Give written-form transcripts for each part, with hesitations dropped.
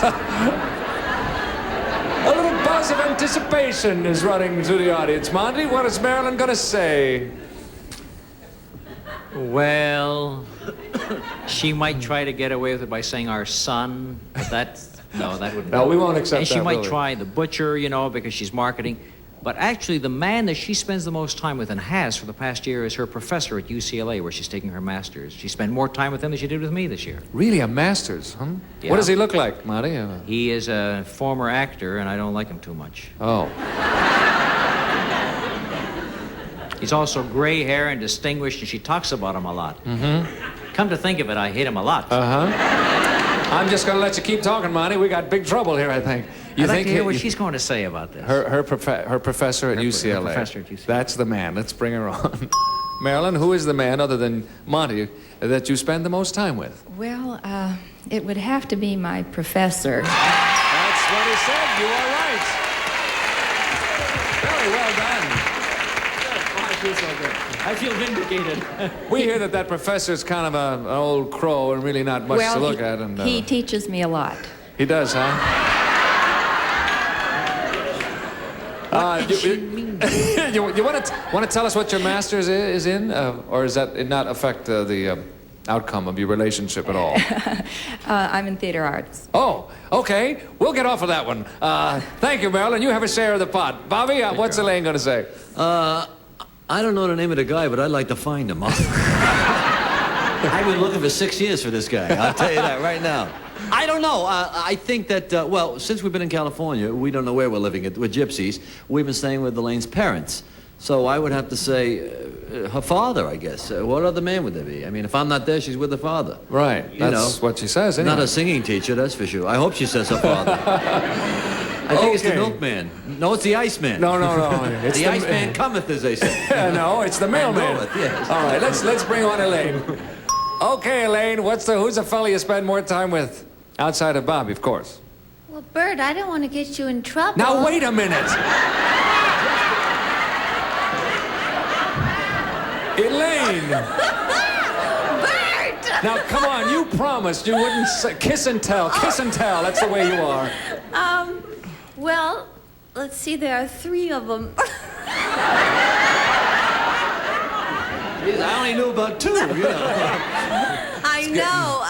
A little buzz of anticipation is running through the audience. Monty, what is Marilyn going to say? Well, she might try to get away with it by saying our son, but that's... No, that wouldn't... No, we won't accept and that, she might will we? try the butcher, you know, because she's marketing. But actually, the man that she spends the most time with and has for the past year is her professor at UCLA, where she's taking her master's. She spent more time with him than she did with me this year. Really, a master's, huh? Yeah. What does he look like, Monty? He is a former actor, and I don't like him too much. Oh. He's also gray hair and distinguished, and she talks about him a lot. Mm-hmm. Come to think of it, I hate him a lot. Uh-huh. I'm just going to let you keep talking, Monty. We got big trouble here, I think. I'd like to hear what she's going to say about this. Her professor at UCLA. Her professor at UCLA. That's the man. Let's bring her on. Marilyn, who is the man, other than Monty, that you spend the most time with? Well, it would have to be my professor. That's what he said. You are right. Very well done. I feel so good. I feel vindicated. We hear that professor's kind of an old crow and really not much to look at. And he teaches me a lot. He does, huh? You want to tell us what your master's is in, or does that not affect the outcome of your relationship at all? I'm in theater arts. Oh, okay. We'll get off of that one. Thank you, Marilyn. You have a share of the pot. Bobby, what's Elaine going to say? I don't know the name of the guy, but I'd like to find him. I've been looking for 6 years for this guy. I'll tell you that right now. I don't know. I think that, well, since we've been in California, we don't know where we're living. We're gypsies. We've been staying with Elaine's parents. So I would have to say her father, I guess. What other man would there be? I mean, if I'm not there, she's with her father. Right. That's what she says, anyway. Not a singing teacher, that's for sure. I hope she says her father. I think it's the milkman. No, it's the Iceman. No. It's the Iceman cometh, as they say. No, it's the mailman. Yes. All right, let's bring on Elaine. Okay, Elaine, who's the fella you spend more time with? Outside of Bobby, of course. Well, Bert, I don't want to get you in trouble. Now, wait a minute. Elaine. Bert! Now, come on, you promised you wouldn't say, kiss and tell. Kiss and tell, that's the way you are. Well, let's see, there are 3 of them. Jeez, I only knew about 2, you know. I know.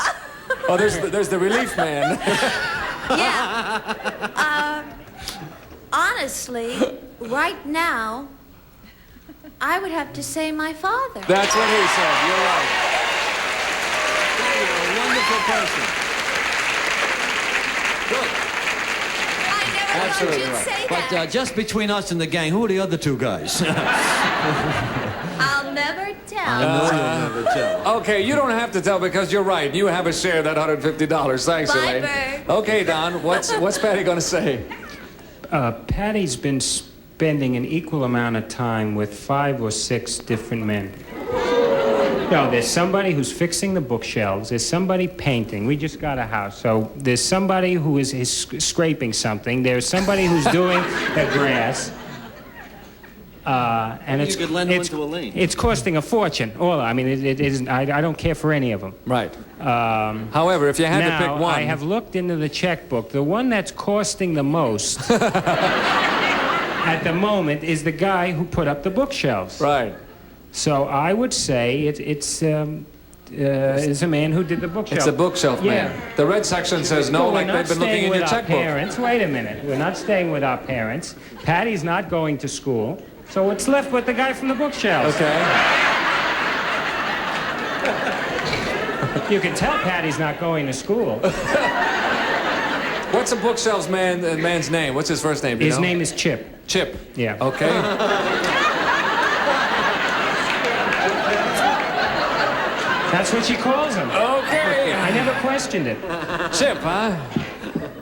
Oh, there's the relief man. Yeah. Honestly, right now, I would have to say my father. That's what he said. You're right. You're a wonderful person. Good. I never Absolutely thought you'd right. say But that. just between us and the gang, who are the other 2 guys? I'll never tell. I know you'll never tell. Okay, you don't have to tell because you're right. You have a share of that $150. Thanks, Bye, Elaine. Bert. Okay, Don, what's Patty going to say? Patty's been spending an equal amount of time with 5 or 6 different men. No, there's somebody who's fixing the bookshelves. There's somebody painting. We just got a house. So there's somebody who is scraping something. There's somebody who's doing the grass. And You could lend one to Elaine. It's costing a fortune. I mean, it isn't. I don't care for any of them. Right. However, if you had to pick one... I have looked into the checkbook. The one that's costing the most at the moment is the guy who put up the bookshelves. Right. So I would say it's a man who did the bookshelf. It's a bookshelf man. Yeah. The red section says no, Well, like they've been looking in your checkbook. Parents. Wait a minute. We're not staying with our parents. Patty's not going to school. So it's left with the guy from the bookshelves. Okay. You can tell Patty's not going to school. What's the bookshelves man's name? What's his first name? Do you His know? name is Chip. Chip. Yeah. Okay. That's what she calls him. Okay. I never questioned it. Chip, huh?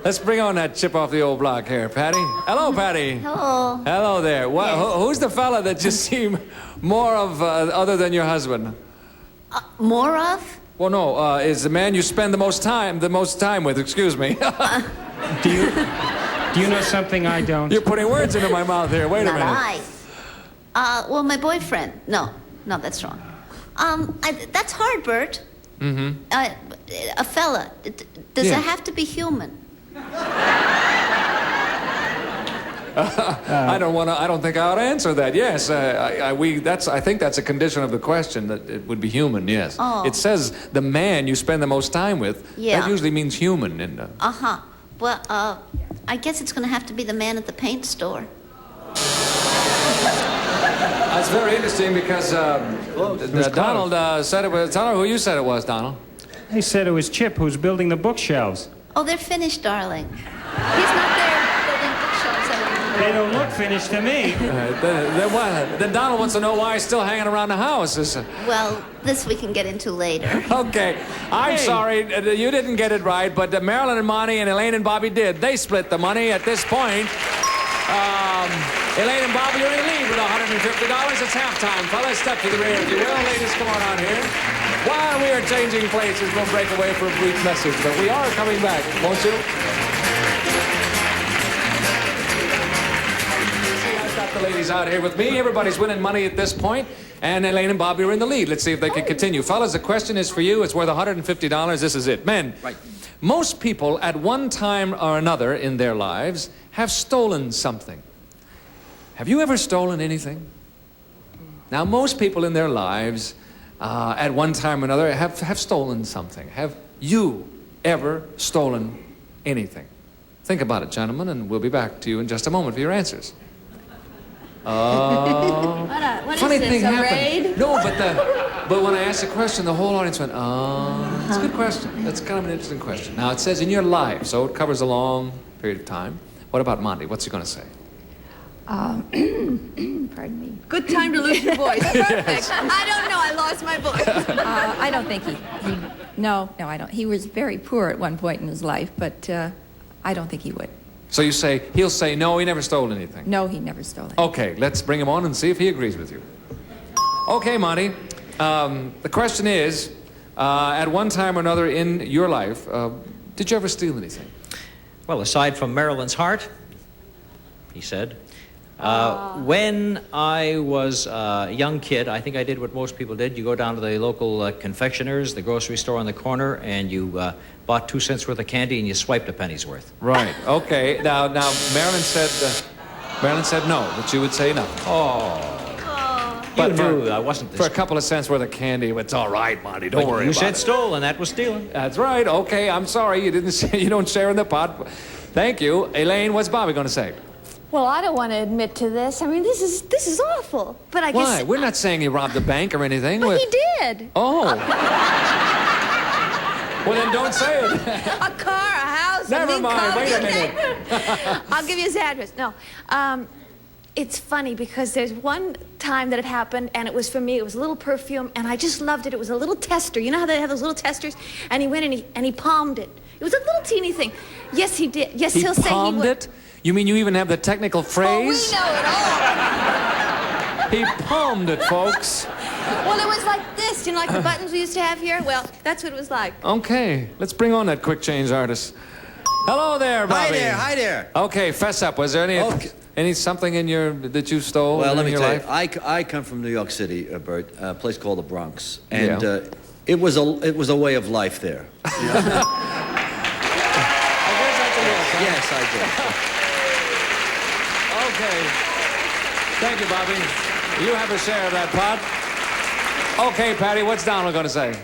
Let's bring on that Chip off the old block here, Patty. Hello, Patty. Hello. Hello there. Who's the fella that you see more of other than your husband? More of? Well, no, is the man you spend the most time with, excuse me. Do you know something I don't? You're putting words into my mouth here. Wait a Not minute. Well, my boyfriend. No, that's wrong. That's hard, Bert. Mm-hmm. A fella. Does Yeah. it have to be human? I don't think I ought to answer that. Yes, I think that's a condition of the question, that it would be human. Yes. Oh. It says the man you spend the most time with. Yeah. That usually means human. And Uh-huh. Well, I guess it's going to have to be the man at the paint store. that's very interesting because Donald said it was. Tell her who you said it was, Donald. They said it was Chip who's building the bookshelves. Oh, they're finished, darling. He's not there building bookshelves anymore. They don't look finished to me. Then Donald wants to know why he's still hanging around the house. Well, this we can get into later. Okay, I'm Hey. sorry, you didn't get it right, but Marilyn and Monty and Elaine and Bobby did. They split the money at this point. Elaine and Bobby are in the lead with $150. It's halftime, fellas. Step to the rear, if you will. Ladies, come on out here. While we are changing places, we'll break away for a brief message, but we are coming back, won't you? See, I've got the ladies out here with me. Everybody's winning money at this point, and Elaine and Bobby are in the lead. Let's see if they can continue. Fellas, the question is for you. It's worth $150. This is it. Men, Right. most people at one time or another in their lives have stolen something. Have you ever stolen anything? Now, most people in their lives at one time or another have stolen something. Have you ever stolen anything? Think about it, gentlemen, and we'll be back to you in just a moment for your answers. What Funny is this, thing a happened. raid? No, but when I asked the question, the whole audience went, oh. It's a good question. That's kind of an interesting question. Now, it says in your life, so it covers a long period of time. What about Monty? What's he going to say? Pardon me. Good time to lose your voice. Perfect. I don't know. I lost my voice. I don't think no, I don't. He was very poor at one point in his life, but I don't think he would. So you say, he'll say, no, he never stole anything. No, he never stole it. Okay, let's bring him on and see if he agrees with you. Okay, Monty. The question is, at one time or another in your life, did you ever steal anything? Well, aside from Marilyn's heart, he said. When I was a young kid, I think I did what most people did. You go down to the local confectioners, the grocery store on the corner, and you bought 2 cents worth of candy and you swiped a penny's worth. Right. Okay. Now, Marilyn said no, that you would say no. But But you knew I wasn't For a this. couple of cents worth of candy, it's all right, Monty. Don't worry You about said it. stole, and that was stealing. That's right. Okay, I'm sorry. You didn't say, you don't share in the pot. Thank you. Elaine, what's Bobby going to say? Well, I don't want to admit to this. I mean, this is awful. But I Why? guess. We're not saying he robbed a bank or anything. But We're- he did. Oh. Well, then don't say it. A car, a house. Never a mind. car. Wait a minute. I'll give you his address. No. It's funny because there's one time that it happened, and it was for me. It was a little perfume, and I just loved it. It was a little tester. You know how they have those little testers? And he went and he palmed it. It was a little teeny thing. Yes, he did. Yes, He he'll say he palmed would. it? You mean you even have the technical Oh, we phrase? know it all. He palmed it, folks. Well, it was like this. You know, like the buttons we used to have here? Well, that's what it was like. Okay, let's bring on that quick change artist. Hello there, Bobby. Hi there. Okay, fess up. Was there any something in that you stole Well, in let me your tell life? you, I come from New York City, Bert, a place called the Bronx, and Yeah. it was a way of life there. I guess that's a yes, huh? Yes, I did. Okay. Thank you, Bobby. You have a share of that pot. Okay, Patty, what's Donald going to say?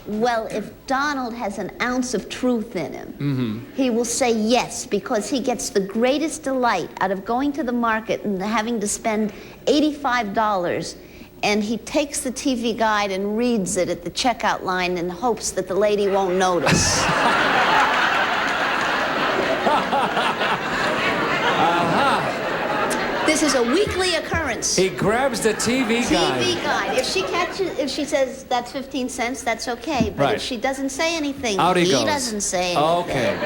Well, if Donald has an ounce of truth in him, he will say yes, because he gets the greatest delight out of going to the market and having to spend $85, and he takes the TV guide and reads it at the checkout line in hopes that the lady won't notice. This is a weekly occurrence. He grabs the TV guide. TV guide. If she says that's 15 cents, that's okay. But Right. if she doesn't say anything, Out he goes. doesn't say anything. Okay.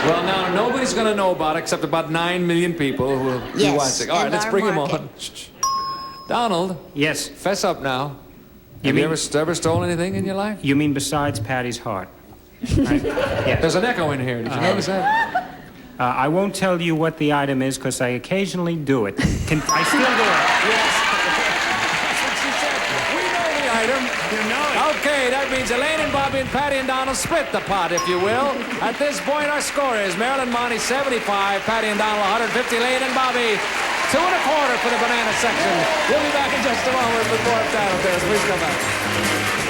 Well, now, nobody's going to know about it except about 9 million people who will be Yes, watching. All right, and let's our bring him market. on. Shh. Donald, Yes. fess up now. You Have you mean- ever stolen anything in your life? You mean besides Patty's heart? Right? Yes. There's an echo in here. Did you notice that? I won't tell you what the item is because I occasionally do it. I still do it. Yes. That's what she said. We know the item. You know it. Okay, that means Elaine and Bobby and Patty and Donald split the pot, if you will. At this point, our score is Marilyn Monty 75, Patty and Donald 150, Elaine and Bobby 2 1/4 for the banana section. We'll be back in just a moment with more of Donald Bears. Please come back.